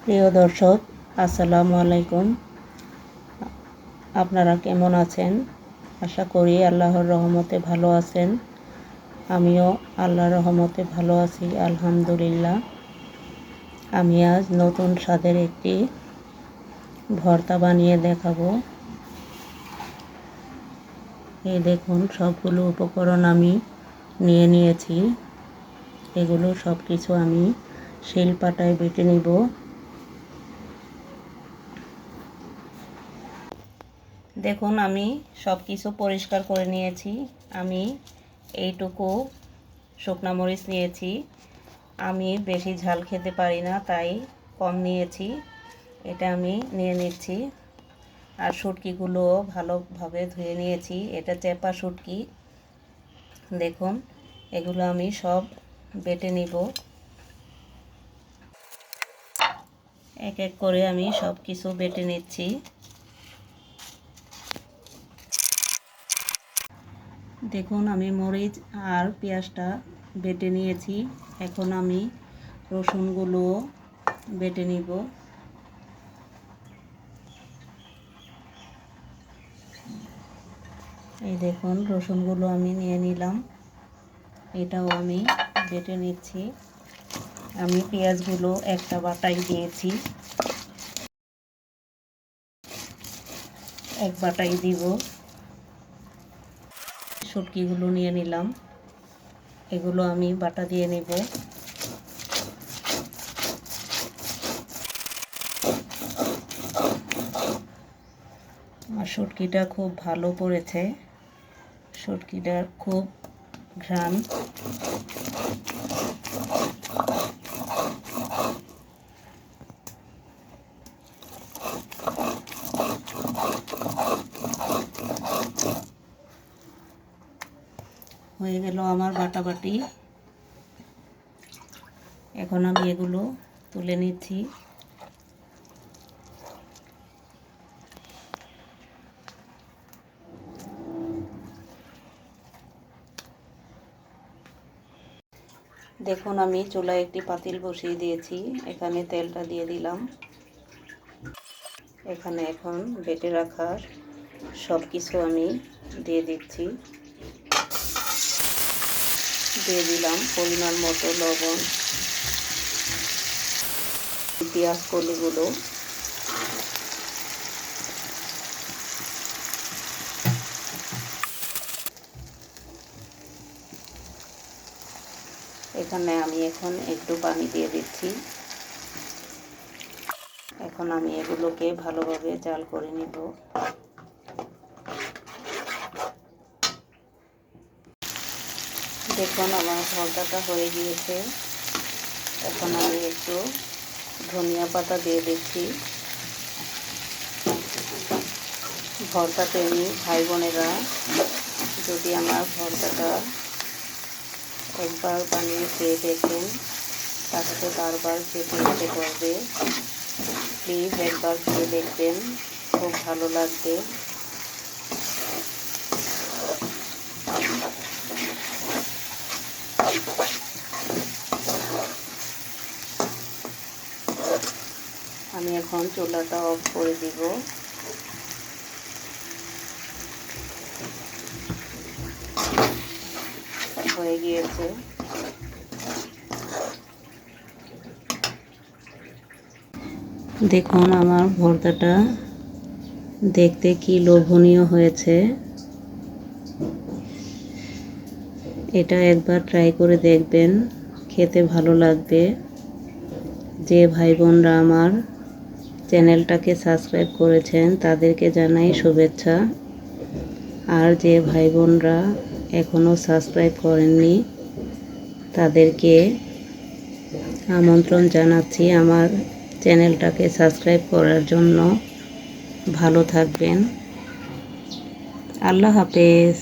প্রিয় দর্শক, আসসালামু আলাইকুম। আপনারা কেমন আছেন? আশা করি আল্লাহর রহমতে ভালো আছেন। আমিও আল্লাহর রহমতে ভালো আছি, আলহামদুলিল্লাহ। আমি আজ নতুন স্বাদের একটি ভর্তা বানিয়ে দেখাবো। এই দেখুন, সবগুলো উপকরণ আমি নিয়ে নিয়েছি। এগুলো সব কিছু আমি শিলপাটায় বেটে নিব। দেখুন, আমি সব কিছু পরিষ্কার করে নিয়েছি। আমি এইটুকু শুকনা মরিচ নিয়েছি। আমি বেশি ঝাল খেতে পারি না, তাই কম নিয়েছি। এটা আমি নিয়ে নিচ্ছি। আর শুটকিগুলো ভালোভাবে ধুয়ে নিয়েছি। এটা চেপা শুটকি। দেখুন, এগুলো আমি সব বেটে নিব। এক এক করে আমি সব কিছু বেটে নিচ্ছি। দেখুন, আমি মরিচ আর পেঁয়াজটা বেটে নিয়েছি। এখন আমি রসুনগুলো বেটে নিব। এই দেখুন, রসুনগুলো আমি নিয়ে নিলাম। এটাও আমি বেটে নিচ্ছি। আমি পেঁয়াজগুলো একটা বাটায় দিয়েছি, এক বাটাই দিব। শুটকিগুলো নিয়ে নিলাম, এগুলো আমি বাটা দিয়ে নেব। আমার শুটকিটা খুব ভালো পড়েছে। শুটকিটার খুব ঘ্রাণ। হয়ে গেল আমার বাটাবাটি। এখন আমি এগুলো তুলে নিচ্ছি। দেখুন, আমি চুলায় একটি পাতিল বসিয়ে দিয়েছি। এখানে তেলটা দিয়ে দিলাম। এখানে এখন বেটে রাখা সব কিছু আমি দিয়ে দিচ্ছি। দিয়ে দিলাম পরিমাণ মতো লবণ, পেঁয়াজ কলিগুলো, এখানে আমি এখন একটু পানি দিয়ে দিচ্ছি। এখন আমি এগুলোকে ভালোভাবে জাল করে নিব। দেখুন, আমার ভর্তাটা হয়ে গিয়েছে। এখন আমি একটু ধনিয়া পাতা দিয়ে দিচ্ছি। ভর্তা প্রেমী ভাই বোনেরা যদি আমার ভর্তাটা একবার বানিয়ে খেয়ে দেখেন, তাহলে বারবার খেতে ইচ্ছে করবে। প্লিজ একবার খেয়ে দেখবেন, খুব ভালো লাগবে। আমি এখন চুলাটা অফ করে দিব। হয়ে গিয়েছে। দেখুন, আমার ভর্তাটা দেখতে কি লোভনীয় হয়েছে। এটা একবার ট্রাই করে দেখবেন, খেতে ভালো লাগবে। যে ভাই বোনরা আমার চ্যানেলটাকে সাবস্ক্রাইব করেছেন তাদেরকে জানাই শুভেচ্ছা। আর যে ভাই বোনরা এখনও সাবস্ক্রাইব করেননি তাদেরকে আমন্ত্রণ জানাচ্ছি আমার চ্যানেলটাকে সাবস্ক্রাইব করার জন্য। ভালো থাকবেন। আল্লাহ হাফেজ।